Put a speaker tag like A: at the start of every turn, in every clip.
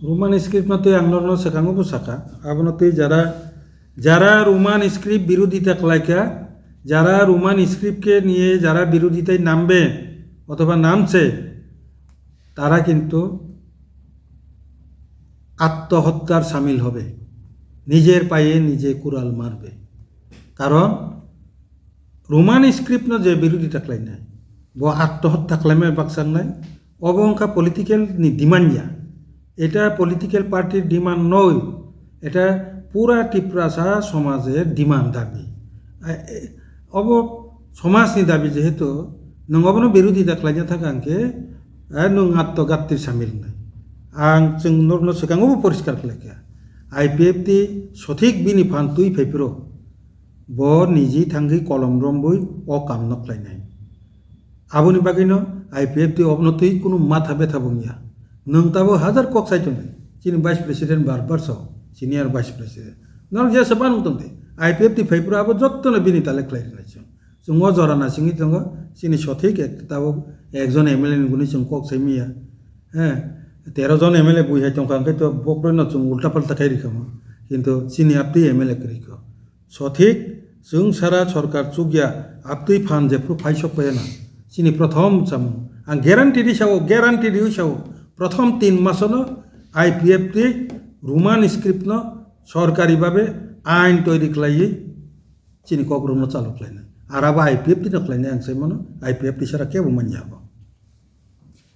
A: Roman script मते आंग्लनो सकांगो बुसाका आबनते যারা Roman script বিরোধিতা কলাইকা যারা রোমান স্ক্রিপ্টকে নিয়ে যারা বিরোধিতায় নামবে অথবা নামছে তারা কিন্তু আত্মহত্যার সামিল হবে নিজের পায়ে নিজে কুড়াল মারবে কারণ রোমান স্ক্রিপ্ট যে বিরোধিতা কলাই নাই ব আত্মহত্যা ক্লাইমে বাকসাংনাই অবংকা পলিটিক্যাল ডিমান্ড এটা পলিটিক্যাল পার্টির ডিমান্ড নয় এটা পুরা ত্রিপুরাসা সমাজের ডিমান্ড দাবি অব সমাজনি দাবি যেহেতু নং অবনো বিরোধিতা খালাইना থাকাंके नों आत्मघातीर सामिल নাই आं जों नरनो सिगाङावबो परिष्कार खालायखा आईपीएफटी सठिक बिनि फान तुइ फैफ्रो ब निजि थांगै कलम रम्बई अ काम नख्लायनाय आबोनि बागैनो आईपीएफटी अबनतै कुनु माथा बेथा बुंगिया नों ताबो हाजार कक साइतोंदे चिनि भाइस प्रेसिडेंट बारबार सौ सिनियर भाइस प्रेसिडेंट नर जे सबान उतंदे आईपीएफटी फैफ्रो आबो जत्तनो बिनि ताले खलायनाय जों जराना सिंगि दङ सिनि सठिक ताबो एकजन एमएलए गुनि जों कक साइमिया 13 জন एमएलए बुइहाय दंखांखै तो बक्रनो जों उल्टा पाल्टा खायरिखामो किन्तु सिनि आपति एमएलए करिखो सठिक जों सारा सरकार चुगिया आपति फान जेफ्रु फाइसक पायना सिनि प्रथम सामु आं ग्यारान्टि दिसाव प्रथम 3 मासनो आईपीएफटी रोमान स्क्रिप्ट न सरकारी भावे आईन तैरि खालायै सिनि कग्रमनो चालु खालायनाय आराबा आईपीएफटी न खालायनाय आं सायमनो आईपीएफटी सारा केबो मानजाबो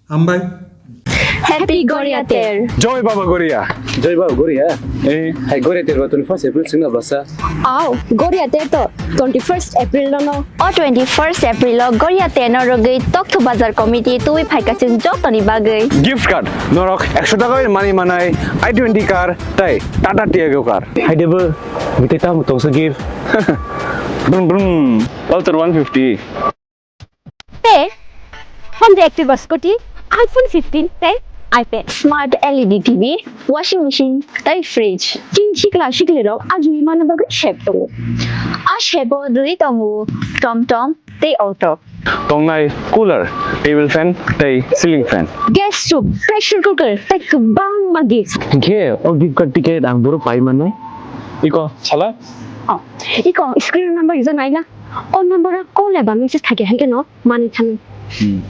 A: हामबाय
B: Happy Goria Ter.
C: Joy Baba Goria.
D: Joy Baba Goria. Hai Goria Ter ba 21st April singna blasa.
B: Aw, Goria Ter to 21st April no. O 21st April lo Goria Ter no rogai Tokyo Bazar Committee tui phaikaching jotoni bagai.
C: Gift card. Norok 100 টাকা মানি মানাই i20 কার তাই tata Tiago car.
D: Hai deba mitai tamu tongsa gift.
C: Brum brum. Router 150.
E: Te Honda Activa Scotty iPhone 15 te iPad
B: Smart LED TV, washing machine, tai fridge.
E: Kinchi classic lero ajui mana bagai shape to
B: Ashebo dui tomu tom tai auto.
C: Tongnai cooler, table fan, tai ceiling fan.
E: gas stove pressure cooker te kembang magis
D: Ge o gift card ticket ang buro pai manai.
C: Iko chala?
E: iko screen number is naila on number call leba message thake hanke no mani than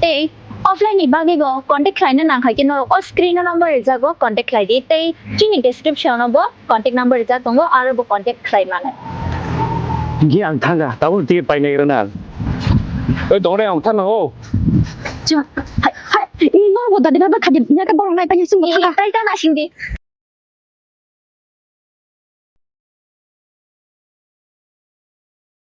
B: Tei offline ibagi go contact line na khai kino o screen number is go contact line tei chini description bo contact number is tongo aro bo contact line mane.
D: Ge ang thaga tabu ticket pai nai rana.
C: Oi dongre ang than ho.
E: ja hai ino bo da dina ba khadi nya ka borong nai pa yusung
B: Ni
E: thaga
B: tai ta na singdi